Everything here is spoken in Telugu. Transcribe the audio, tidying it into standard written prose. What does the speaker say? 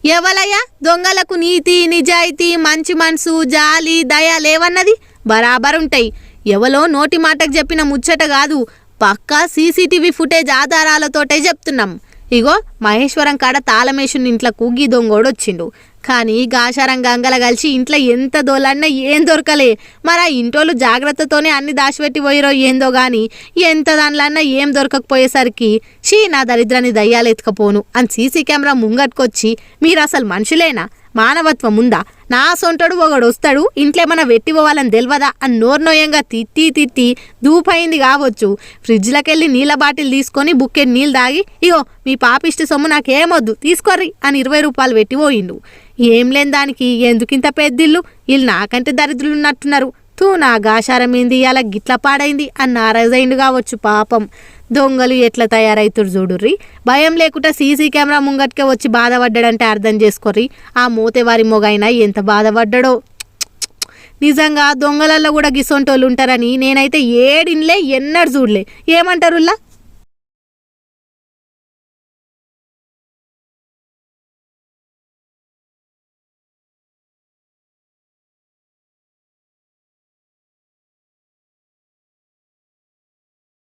ఎవలయ్యా దొంగలకు నీతి నిజాయితీ మంచి మనసు జాలి దయ లేవన్నది? బరాబర్ ఉంటాయి. ఎవలో నోటి మాటకు చెప్పిన ముచ్చట కాదు, పక్కా సీసీటీవీ ఫుటేజ్ ఆధారాలతోటే చెప్తున్నాం. ఇగో మహేశ్వరం కాడ తాళమేషుని ఇంట్లోకు గీ దొంగోడొచ్చిండు. కానీ గాశారం గంగల కలిసి ఇంట్లో ఎంత దోలన్నా ఏం దొరకలే. మరి ఆ ఇంటోళ్ళు జాగ్రత్తతోనే అన్ని దాచిపెట్టి పోయిరో ఏందో గాని ఎంత దానిలన్నా ఏం దొరకకపోయేసరికి నా దరిద్రాన్ని దయ్యాలు ఎత్తుకపోను అని సీసీ కెమెరా ముంగట్టుకొచ్చి మీరు అసలు మనుషులేనా, మానవత్వం ఉందా, నా సొంటడు ఒకడు వస్తాడు ఇంట్లేమన్నా వెట్టిపోవాలని తెలియదా అని నోర్నోయంగా తిట్టి దూపైంది కావచ్చు. ఫ్రిడ్జ్లకెళ్ళి నీళ్ళ బాటిల్ తీసుకొని బుక్కెట్ నీళ్ళు తాగి ఇగో మీ పాపిష్టి సొమ్ము నాకేమొద్దు తీసుకోర్రి అని 20 రూపాయలు పెట్టి పోయిండు. ఏం లేని దానికి ఎందుకింత పెద్దిల్లు, వీళ్ళు నాకంటే దరిద్రులు ఉన్నట్టున్నారు. నా గాశారం ఏంది ఇలా గిట్ల పాడైంది అని నారాజైండు కావచ్చు పాపం. దొంగలు ఎట్లా తయారైతురు చూడుర్రి. భయం లేకుండా సీసీ కెమెరా ముంగట్కే వచ్చి బాధపడ్డాడంటే అర్థం చేసుకోర్రి ఆ మూతేవారి మొగైనా ఎంత బాధపడ్డాడో. నిజంగా దొంగలల్లో కూడా గిసొంటోళ్ళు ఉంటారని నేనైతే ఏడిన్లే ఎన్నడు చూడలే. ఏమంటారుల్లా?